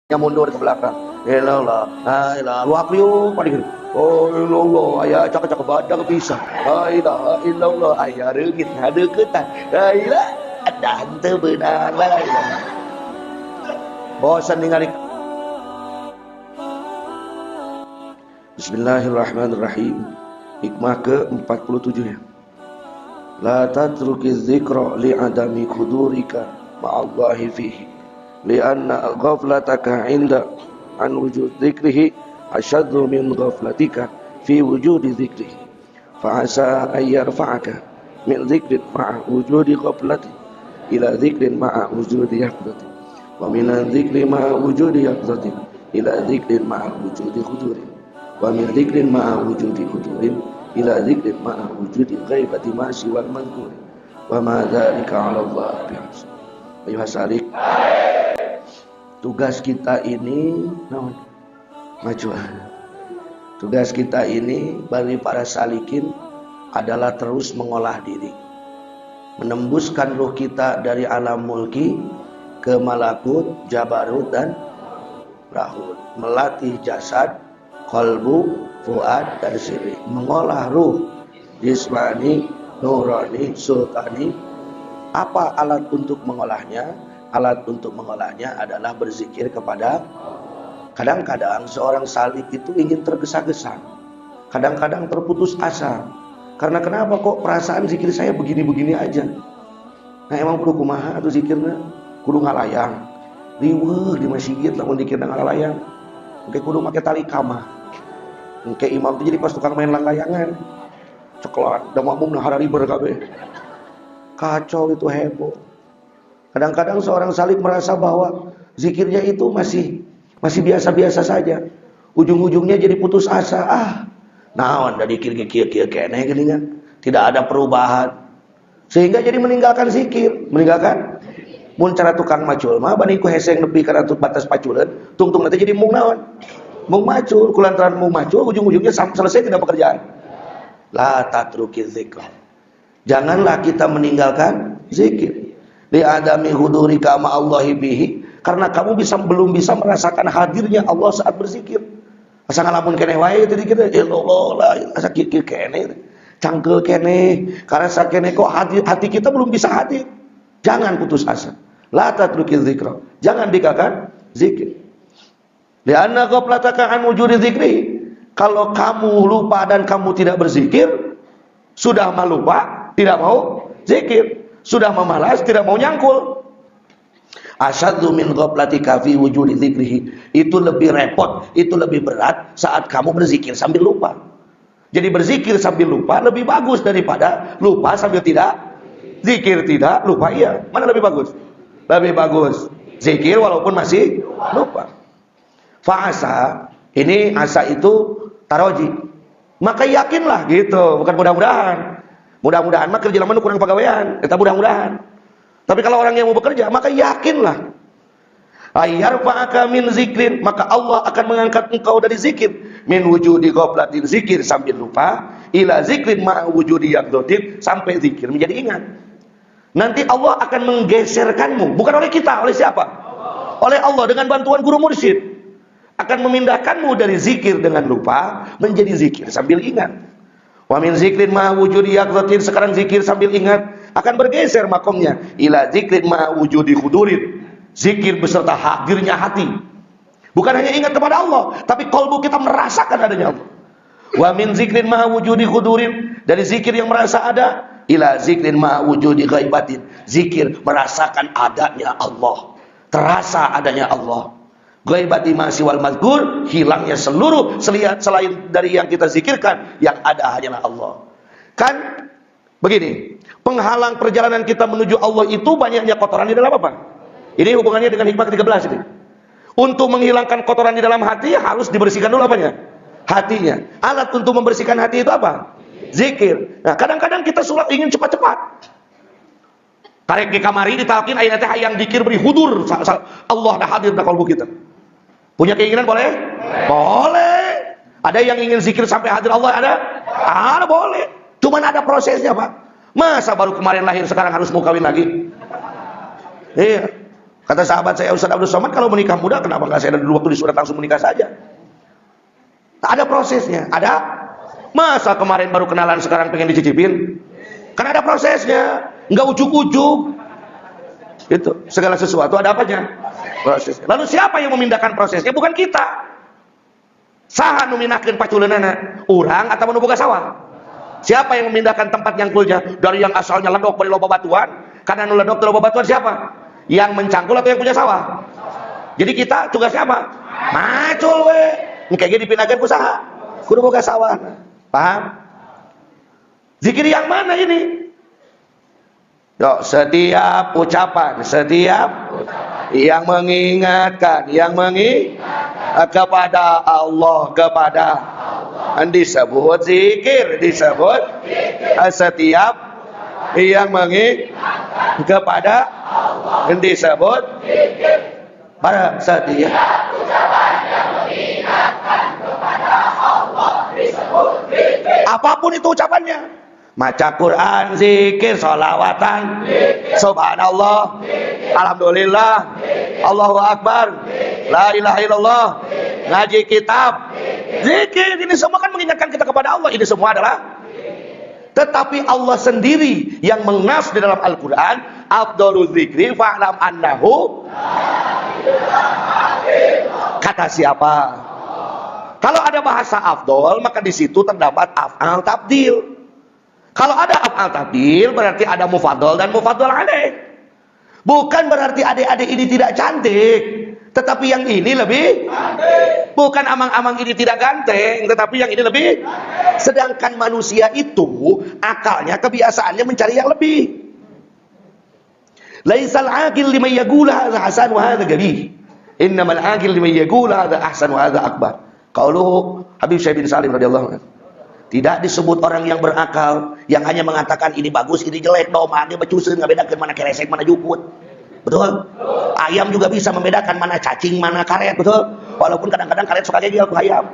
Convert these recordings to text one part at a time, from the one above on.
yang mundur ke belakang. Ilallah, ilallah, luak liuk pada gitu. Oh ilallah, ayah cakap-cakap badang pisah. Ilallah, ilallah, ayah reungit ada ketan. Ilallah, ada hantu benang lah. Bosan ningali. Bismillahirrahmanirrahim. Hikmah ke-47 ya. La tatrukiz zikra li'adami khudurika ma'allahi fihi. Lianna ghaflataka inda an wujud dzikrihi asyaddu min ghaflatika fi wujudi dzikrihi fa'asa an yarfa'aka min dzikrin ma'a wujudi ghaflati ila dzikrin ma'a wujudi yaqdati wa min dzikri ma'a wujudi yaqdati ila dzikrin ma'a wujudi khudurin wa min dzikrin ma'a wujudi khudurin ila dzikrin ma'a wujudi ghaibati ma siwal madhkuri wa ma dzalika 'ala Allah bi'aziz. Ayuhas salik, tugas kita ini maju. Tugas kita ini bagi para salikin adalah terus mengolah diri, menembuskan ruh kita dari alam mulki ke malakut, jabarut dan rahut, melatih jasad, qalbu, fuad dan sirri, mengolah ruh jismani, nurani, sultani. Apa alat untuk mengolahnya? Alat untuk mengolahnya adalah berzikir kepada. Kadang-kadang seorang salik itu ingin tergesa-gesa, kadang-kadang terputus asa. Karena kenapa kok perasaan zikir saya begini-begini aja? Nah emang kudu kumaha atau zikirnya? Kudu ngalayang, riweuh di masjid lamun zikirna ngalayang. Engke kudu make tali kamah. Engke imam itu jadi pas tukang main layangan. Ceklat, da makmum harariber kabeh. Kacau itu, heboh. Kadang-kadang seorang salik merasa bahwa zikirnya itu masih biasa-biasa saja. Ujung-ujungnya jadi putus asa. Naon da dikir kieu keneh geuningan. Tidak ada perubahan. Sehingga jadi meninggalkan zikir, meninggalkan. Mun cara tukang macul mah bani ku heseng nepi kana batas paculeun, tungtung nanti jadi mung naon? Mung macul, kulantaran mung macul ujung-ujungnya selesai tidak pekerjaan. La tatrukiz zikra. Janganlah kita meninggalkan zikir. Li adami hudurika ma'allahi bihi, karena kamu belum bisa merasakan hadirnya Allah saat berzikir. Asa ngalamun keneh wae teh dikir, illallah, asa kieu keneh, cangkeul keneh, karena sakene kok hati kita belum bisa hadir. Jangan putus asa. La tatrukiz zikra. Jangan tinggalkan zikir. Li anna ghaflataka an wujudi dzikri. Kalau kamu lupa dan kamu tidak berzikir, sudah lupa, tidak mau zikir, sudah memalas, tidak mau nyangkul. Asyaddu min ghaflatika fi wujudi dzikrihi. Itu lebih repot, itu lebih berat saat kamu berzikir sambil lupa. Jadi berzikir sambil lupa lebih bagus daripada lupa sambil tidak zikir, tidak lupa. Iya, mana lebih bagus? Lebih bagus zikir walaupun masih lupa. Fa'asa, ini asa itu taroji. Maka yakinlah gitu, bukan mudah-mudahan. Mudah-mudahan mah kerja lama kurang pegawaian, kita mudah-mudahan. Tapi kalau orang yang mau bekerja, maka yakinlah. Ayyarfa'aka min zikrin, maka Allah akan mengangkat engkau dari zikir. Min wujudi ghaflatin, zikir sambil lupa, ila zikrin ma'a wujudi yaqdatin, sampai zikir menjadi ingat. Nanti Allah akan menggeserkanmu, bukan oleh kita, oleh siapa? Oleh Allah dengan bantuan guru mursyid. Akan memindahkanmu dari zikir dengan lupa menjadi zikir sambil ingat. Wa min zikrin ma wujudi yaqzatin, sekarang zikir sambil ingat akan bergeser makomnya ila zikrin ma wujudi khudurin, zikir beserta hadirnya hati. Bukan hanya ingat kepada Allah, tapi kalbu kita merasakan adanya Allah. Wa min zikrin ma wujudi khudurin, dari zikir yang merasa ada ila zikrin ma wujudi ghaibatin, zikir merasakan adanya Allah, terasa adanya Allah. Ghaibati ma siwal mazkur, hilangnya seluruh selain dari yang kita zikirkan, yang ada hanyalah Allah. Kan begini, penghalang perjalanan kita menuju Allah itu banyaknya kotoran di dalam apa? Ini hubungannya dengan hikmah ke-13 ini. Untuk menghilangkan kotoran di dalam hati harus dibersihkan dulu apanya? Hatinya. Alat untuk membersihkan hati itu apa? Zikir. Nah, kadang-kadang kita ingin cepat-cepat. Tarik ke kamari ditalkin aya teh hayang zikir beri hudur. Allah dah hadir dalam kalbu kita. Punya keinginan boleh? Boleh. Ada yang ingin zikir sampai hadir Allah, ada? Ada, boleh. Cuman ada prosesnya, Pak. Masa baru kemarin lahir sekarang harus mau kawin lagi? Iya. Kata sahabat saya Ustaz Abdul Somad, kalau menikah muda kenapa nggak saya dari dulu waktu disurat langsung menikah saja? Tak ada prosesnya. Ada? Masa kemarin baru kenalan sekarang pengen dicicipin? Kan ada prosesnya. Nggak ujuk-ujuk. Itu segala sesuatu ada apanya? Prosesnya. Lalu siapa yang memindahkan prosesnya? Bukan kita. Saha numinakeun paculeunana? Urang atau nu boga sawah? Siapa yang memindahkan tempat nyangkulnya? Dari yang asalnya ledok bari loba batuan, karena nu ledok teu loba batuan siapa? Yang mencangkul atau yang punya sawah? Jadi kita tugasnya apa? Macul we. Engke ge dipindahkeun ku saha? Kudu boga sawah. Paham? Zikir yang mana ini? Yo, setiap ucapan, yang mengingatkan, kepada Allah, disebut zikir, disebut setiap yang mengingatkan kepada Allah, disebut pada setiap ucapan yang mengingatkan kepada Allah, disebut zikir. Apapun itu ucapannya, maca Quran, zikir, sholawatan, subhanallah, alhamdulillah, Allahu Akbar, la ilaha illallah, ngaji kitab, zikir, ini semua kan mengingatkan kita kepada Allah. Ini semua adalah, tetapi Allah sendiri yang mengas di dalam Al-Quran, afdhalul dzikri fa'lam annahu, kata siapa? Kalau ada bahasa afdol, maka di situ terdapat af'al tabdil. Kalau ada af'al tabdil, berarti ada mufadhal dan mufadhal alaih. Bukan berarti adik-adik ini tidak cantik, tetapi yang ini lebih cantik. Bukan amang-amang ini tidak ganteng, tetapi yang ini lebih cantik. Sedangkan manusia itu akalnya, kebiasaannya mencari yang lebih. Laisal aqil liman yaqulu hadza hasan wa hadza qabih. Innamal aqil liman yaqulu hadza ahsan wa hadza akbar. Qauluhu Habib Syekh bin Salim radhiyallahu anhu. Tidak disebut orang yang berakal yang hanya mengatakan ini bagus, ini jelek, domanya becuseun ngabedakeun mana keresek, mana juput. Betul? Ayam juga bisa membedakan mana cacing, mana karet, betul? Walaupun kadang-kadang karet suka gigil ku ayam.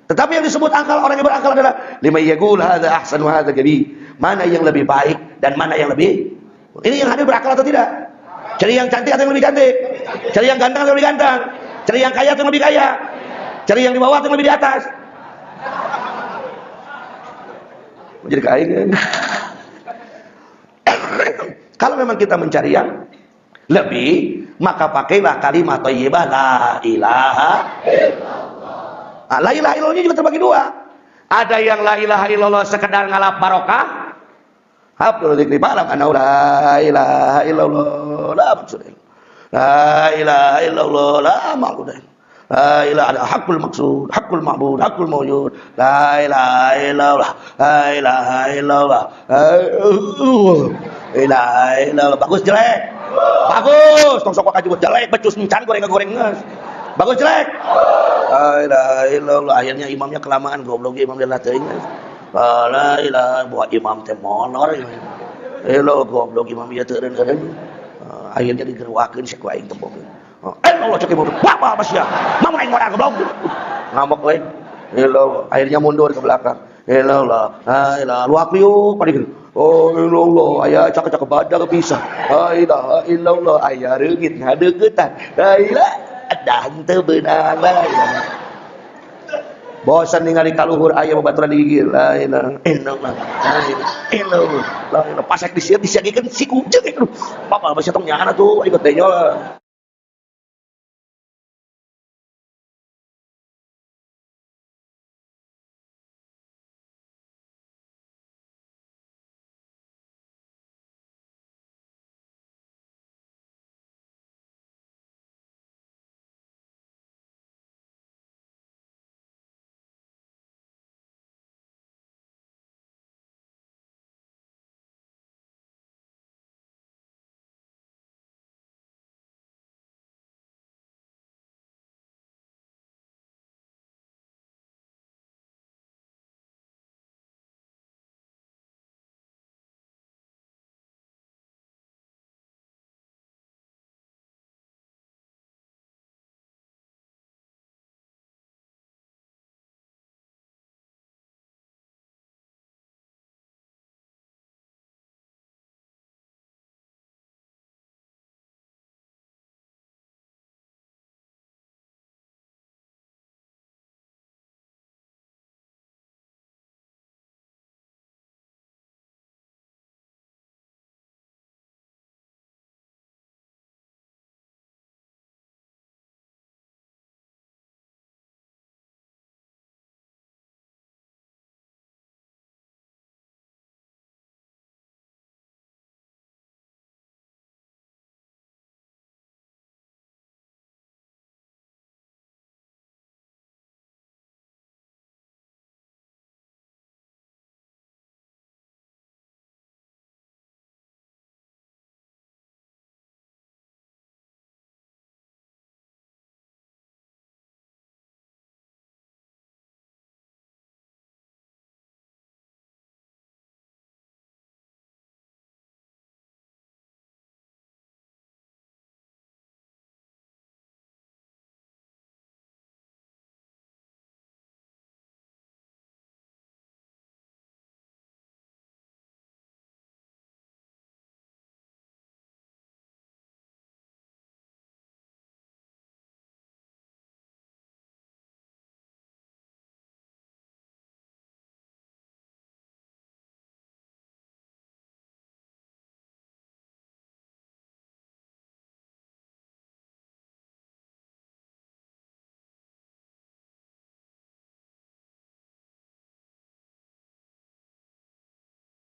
Tetapi yang disebut akal, orang yang berakal adalah lima yaqul hadza ahsan wa hadza qabih. Mana yang lebih baik dan mana yang lebih. Ini yang hadir berakal atau tidak? Cari yang cantik atau yang lebih cantik? Cari yang ganteng atau yang lebih ganteng? Cari yang kaya atau yang lebih kaya? Cari yang di bawah atau yang lebih di atas? Jadi kain. Kalau memang kita mencari yang lebih, maka pakailah kalimat thayyibah la ilaha illallah. La ilaha illallah juga terbagi dua. Ada yang la ilaha illallah sekedar ngalap barokah. Abdul dzikri falam anna la ilaha illallah la maksud. La ilaha illallah la ma'bud. La ilaha haqqul maksud, haqqul ma'bud, haqqul mawjud. La ilaha illallah, la ilaha illallah. La ilaha illallah. Bagus jelek? Bagus. Tong sok kaji jelek, becus encan goreng-goreng geus. Bagus jelek? La ilaha illallah. Akhirnya imamnya kelamaan, goblok imam dia teuing. La ilaha buat imam teh molor. Elo goblok imam ieu teu eureun-eureun. Akhirnya digeruakeun saku aing tembok. Allah cek ibu, apa masya, mau main orang goblok, ngambek we, akhirnya mundur ke belakang, Allah, luak liuk, paling, Allah, ayah cak badak bisa, Allah, ayah reugit ngadeugeutan, dan teu beunang lah, bosan ningali kaluhur ayah babaturan digigil, pasek disiagikeun si kucing, papa masih tong nyana tuh ikut denyol.